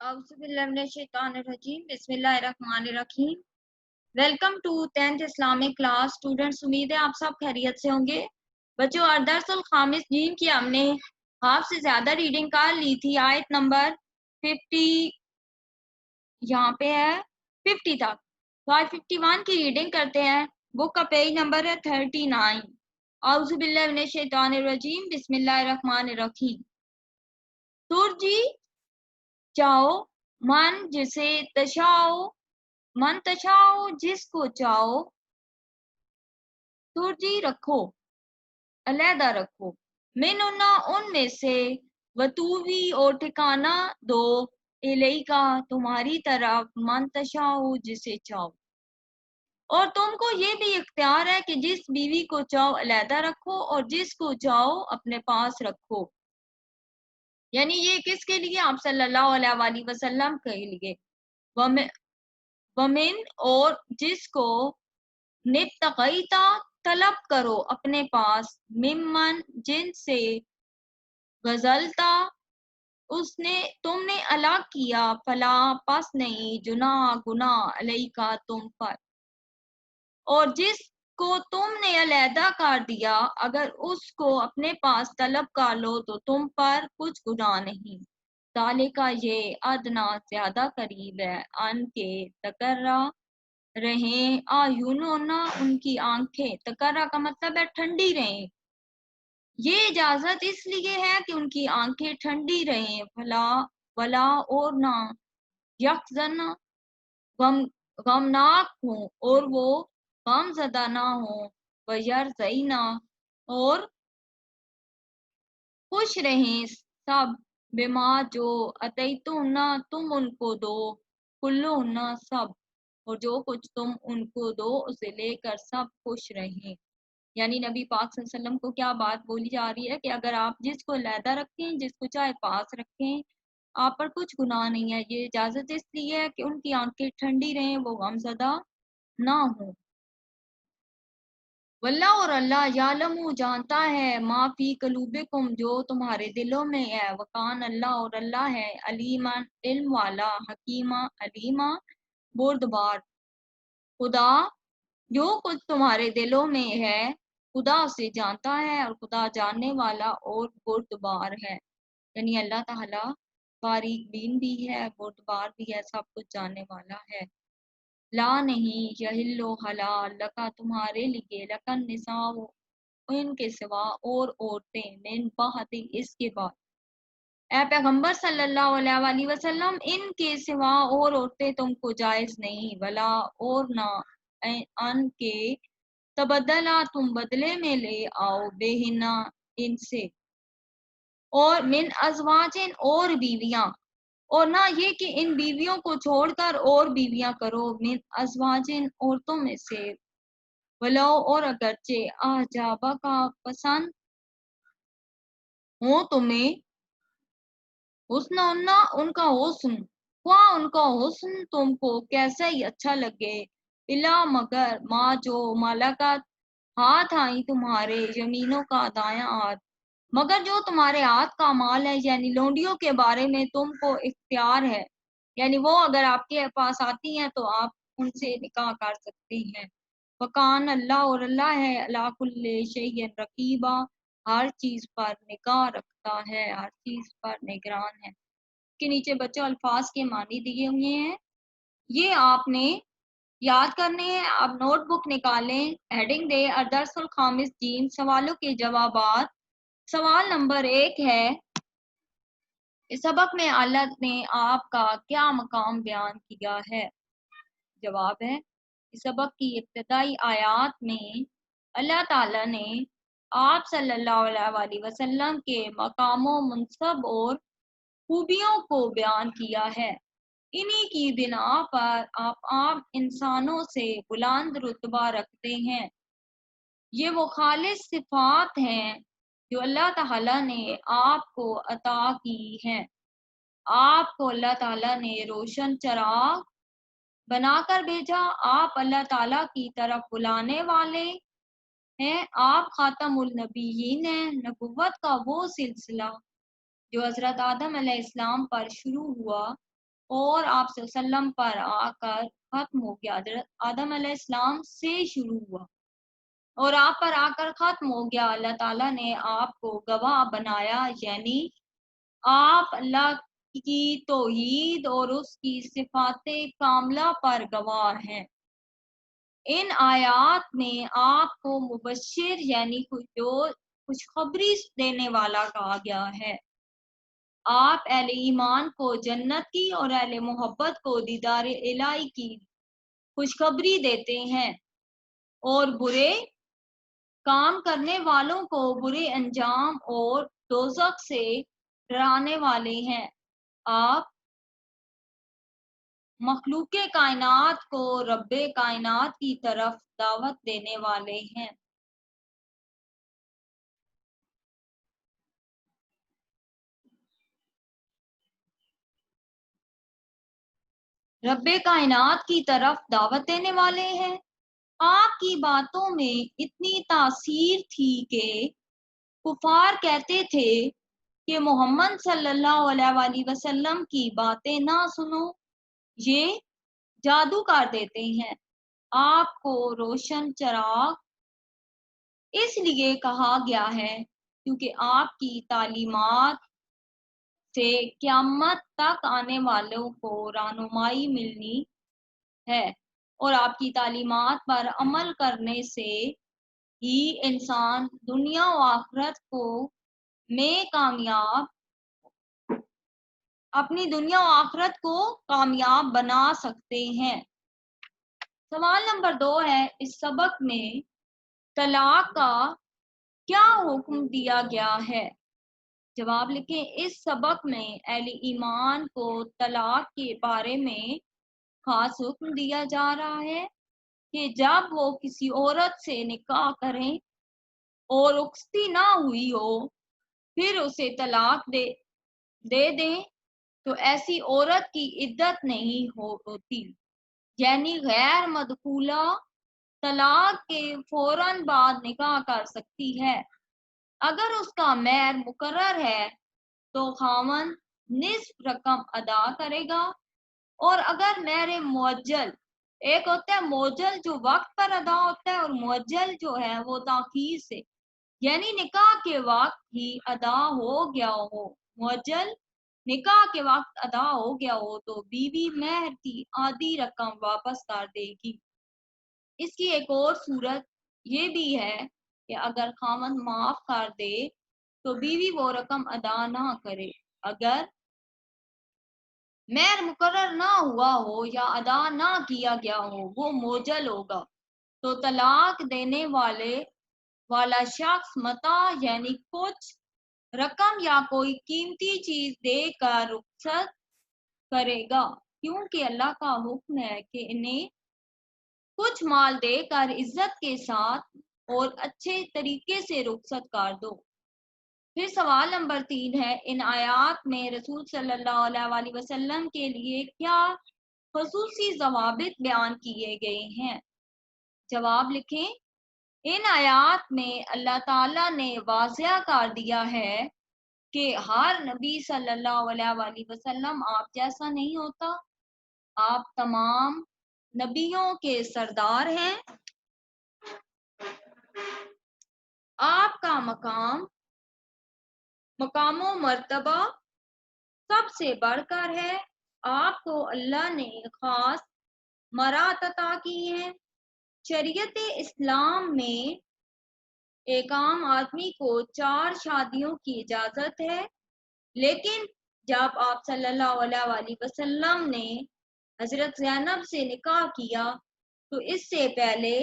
बिस्मिल्लाहिर्रहमानिर्रहीम। Welcome to 10th Islamic class students. उम्मीद है आप सब खैरियत से होंगे। बच्चों, अर्दर्सुल खामिस जीम की हमने हाफ से ज्यादा रीडिंग कर ली थी। आयत नंबर 50 यहाँ पे है 50 तक। तो आज 51 की रीडिंग करते हैं। बुक का पेज नंबर है 39। औज़ु बिल्लाहि मिनश शैतानिर रजीम, बिस्मिल्लाहिर्रहमानिर्रहीम। तुरजी चाहो मन जिसे तशाओ, मन तशाओ जिसको चाहो, तुरजी रखो अलहदा रखो, मिन उन्ना उनमें से, वतूवी और ठिकाना दो, इलेका तुम्हारी तरफ, मन तशाओ जिसे चाहो। और तुमको ये भी इख्तियार है कि जिस बीवी को चाहो अलहदा रखो और जिसको चाहो अपने पास रखो। यानी ये किसके लिए? आप सल्लल्लाहु अलैहि वसल्लम के लिए। वमिन और जिसको, निब्तगैता तलब करो अपने पास, मिम्मन जिनसे, गजलता उसने तुमने अलग किया, फला पस नहीं, जुना गुना अलैका तुम पर, और जिसको तुमने अलहदा कर दिया अगर उसको अपने पास तलब कर लो तो तुम पर कुछ गुनाह नहीं। तालिका ये अदना ज्यादा करीब है, अन के तकर्रा रहें आयुनोना उनकी आंखें, तकर्रा का मतलब है ठंडी रहें। ये इजाजत इसलिए है कि उनकी आंखें ठंडी रहें। भला वला और ना, यकजन गम गमनाक हो और वो गमजदा ना हो, वयरज़इना और खुश रहें सब, बिमा जो अतैतुन्ना तुम उनको दो, कुल्लुन्ना सब, और जो कुछ तुम उनको दो उसे लेकर सब खुश रहें। यानी नबी पाक सल्लल्लाहु अलैहि वसल्लम को क्या बात बोली जा रही है कि अगर आप जिसको अलहदा रखें, जिसको चाहे पास रखें, आप पर कुछ गुनाह नहीं है। ये इजाजत इसलिए है कि उनकी आंखें ठंडी रहें, वो गमज़दा ना हो। वल्लाह और अल्लाह यालमु जानता है, माफी कलूबिकुम जो तुम्हारे दिलों में है, वकान अल्लाह और अल्लाह है, अलीमन इल्म वाला, हकीमा अलीमा बुर्दबार। खुदा जो कुछ तुम्हारे दिलों में है खुदा उसे जानता है, और खुदा जानने वाला और बुर्दबार है। यानी अल्लाह ताला बारीक बीन भी है, बुर्दबार भी है, सब कुछ जानने वाला है। ला नहीं यहिल्लो हलाल लका तुम्हारे लिए, लकन निसाओ इनके सिवा और औरतें, मिन बाहदी इसके बाद, ए पैगंबर सल्लल्लाहु अलैहि वसल्लम इनके सिवा और औरतें तुमको जायज नहीं। वला और ना, अन के तबदला तुम बदले में ले आओ, बेहिना इनसे, और मिन अजवाजिन और बीवियां, और ना ये कि इन बीवियों को छोड़कर और बीवियां करो, मिन अजवाजिन औरतों में से, वलो और अगरचे, आजाबा का पसंद हो तुम्हें, हुस्न उन्ना उनका हुस्न, ख्वाह उनका हुस्न तुमको कैसा ही अच्छा लगे, इला मगर माँ जो मलकत हाथ आई तुम्हारे, जमीनों का दायां हाथ, मगर जो तुम्हारे हाथ का माल है, यानी लोंडियों के बारे में तुमको इख्तियार है। यानी वो अगर आपके पास आती हैं तो आप उनसे निकाह कर सकते हैं। वकान अल्लाह और अल्लाह है, अला कुल्ले शैइन रकीबा हर चीज पर निगाह रखता है, हर चीज पर निगरान है। के नीचे बच्चों अल्फाज के मानी दिए हुए हैं, ये आपने याद करने हैं। आप नोटबुक निकालें, हेडिंग दे अर्दर्सुल खामिस जीम, सवालों के जवाबात। सवाल नंबर 1 है, इस सबक में अल्लाह ने आपका क्या मकाम बयान किया है? जवाब है, इस सबक की इब्तदाई आयात में अल्लाह ताला ने आप सल्लल्लाहु अलैहि वसल्लम के मकामों, मुनसब और खूबियों को बयान किया है। इन्हीं की बिना पर आप आम इंसानों से बुलंद रुतबा रखते हैं। ये वो खालिस सिफात हैं जो अल्लाह ताला ने आपको अता की हैं। आपको अल्लाह ताला ने रोशन चराग बनाकर भेजा, आप अल्लाह ताला की तरफ बुलाने वाले हैं। आप खातमुल नबीयीन हैं। नबुव्वत का वो सिलसिला जो हजरत आदम अलैहिस्सलाम पर शुरू हुआ, اور آپ صلی اللہ علیہ وسلم پر آ کر ختم ہو گیا. حضرت آدم علیہ السلام سے شروع ہوا اور آپ پر آ کر ختم ہو گیا. اللہ تعالیٰ نے آپ کو گواہ بنایا، یعنی آپ اللہ کی توحید اور اس کی صفات کاملہ پر گواہ ہیں. ان آیات میں آپ کو مبشر یعنی خوشخبری دینے والا کہا گیا ہے. آپ اہل ایمان کو جنت کی اور اہل محبت کو دیدار الہی کی خوشخبری دیتے ہیں، اور برے کام کرنے والوں کو برے انجام اور دوزخ سے ڈرانے والے ہیں. آپ مخلوق کائنات کو رب کائنات کی طرف دعوت دینے والے ہیں. رب کائنات کی طرف دعوت دینے والے ہیں. آپ کی باتوں میں اتنی تاثیر تھی کہ کفار کہتے تھے کہ محمد صلی اللہ علیہ وآلہ وسلم کی باتیں نہ سنو، یہ جادو کر دیتے ہیں. آپ کو روشن چراغ اس لیے کہا گیا ہے کیونکہ آپ کی تعلیمات سے قیامت تک آنے والوں کو رہنمائی ملنی ہے، اور آپ کی تعلیمات پر عمل کرنے سے ہی انسان دنیا و آخرت میں اپنی دنیا و آخرت کو کامیاب بنا سکتے ہیں. سوال نمبر 2 ہے، اس سبق میں طلاق کا کیا حکم دیا گیا ہے؟ جواب لکھیں. اس سبق میں اہل ایمان کو طلاق کے بارے میں خاص حکم دیا جا رہا ہے کہ جب وہ کسی عورت سے نکاح کریں اور رخصتی نہ ہوئی ہو پھر اسے طلاق دے دیں تو ایسی عورت کی عدت نہیں ہوتی، یعنی غیر مدخولہ طلاق کے فوراً بعد نکاح کر سکتی ہے. اگر اس کا مہر مقرر ہے تو خاوند نصف رقم ادا کرے گا، اور اگر مہر معجل، ایک ہوتا ہے معجل جو وقت پر ادا ہوتا ہے، اور معجل جو ہے وہ تاخیر سے، یعنی نکاح کے وقت ہی ادا ہو گیا ہو، معجل نکاح کے وقت ادا ہو گیا ہو تو بیوی مہر کی آدھی رقم واپس کر دے گی. اس کی ایک اور صورت یہ بھی ہے کہ اگر خاوند معاف کر دے تو بیوی وہ رقم ادا نہ کرے. اگر مہر مقرر نہ ہوا ہو یا ادا نہ کیا گیا ہو وہ معجل ہوگا تو طلاق دینے والا شخص متاع یعنی کچھ رقم یا کوئی قیمتی چیز دے کر رخصت کرے گا، کیونکہ اللہ کا حکم ہے کہ انہیں کچھ مال دے کر عزت کے ساتھ اور اچھے طریقے سے رخصت کر دو. پھر سوال نمبر 3 ہے، ان آیات میں رسول صلی اللہ علیہ وآلہ وسلم کے لیے کیا خصوصی ضوابط بیان کیے گئے ہیں؟ جواب لکھیں. ان آیات میں اللہ تعالیٰ نے واضح کر دیا ہے کہ ہر نبی صلی اللہ علیہ وآلہ وسلم آپ جیسا نہیں ہوتا. آپ تمام نبیوں کے سردار ہیں. آپ کا مقام و مرتبہ سب سے بڑھ کر ہے. آپ کو اللہ نے خاص مراتب عطا کی ہیں. شریعت اسلام میں ایک عام آدمی کو 4 شادیوں کی اجازت ہے، لیکن جب آپ صلی اللہ علیہ وآلہ وسلم نے حضرت زینب سے نکاح کیا تو اس سے پہلے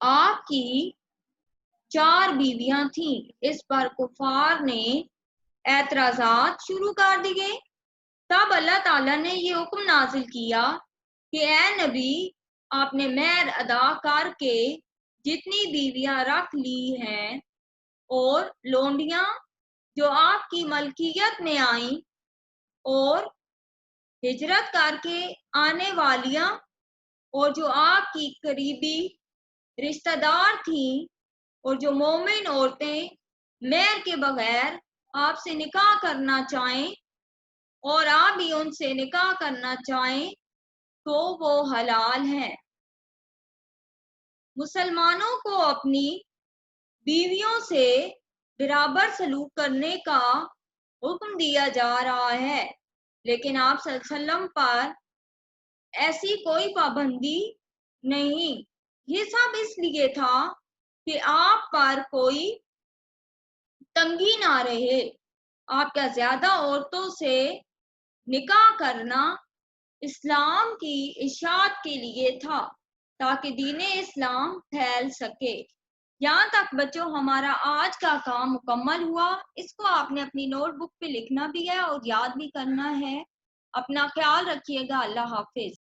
آپ کی 4 بیویاں تھیں. اس پر کفار نے اعتراضات شروع کر دیے. تب اللہ تعالیٰ نے یہ حکم نازل کیا کہ اے نبی، آپ نے مہر ادا کر کے جتنی بیویاں رکھ لی ہیں اور لونڈیاں جو آپ کی ملکیت میں آئیں اور ہجرت کر کے آنے والیاں اور جو آپ کی قریبی رشتہ دار تھیں اور جو مومن عورتیں مہر کے بغیر آپ سے نکاح کرنا چاہیں اور آپ بھی ان سے نکاح کرنا چاہیں تو وہ حلال ہیں۔ مسلمانوں کو اپنی بیویوں سے برابر سلوک کرنے کا حکم دیا جا رہا ہے، لیکن آپ صلی اللہ علیہ وسلم پر ایسی کوئی پابندی نہیں۔ یہ سب اس لیے تھا کہ آپ پر کوئی تنگی نہ رہے۔ آپ کا زیادہ عورتوں سے نکاح کرنا اسلام کی اشاعت کے لیے تھا تاکہ دین اسلام پھیل سکے۔ یہاں تک بچوں ہمارا آج کا کام مکمل ہوا۔ اس کو آپ نے اپنی نوٹ بک پہ لکھنا بھی ہے اور یاد بھی کرنا ہے۔ اپنا خیال رکھیے گا۔ اللہ حافظ۔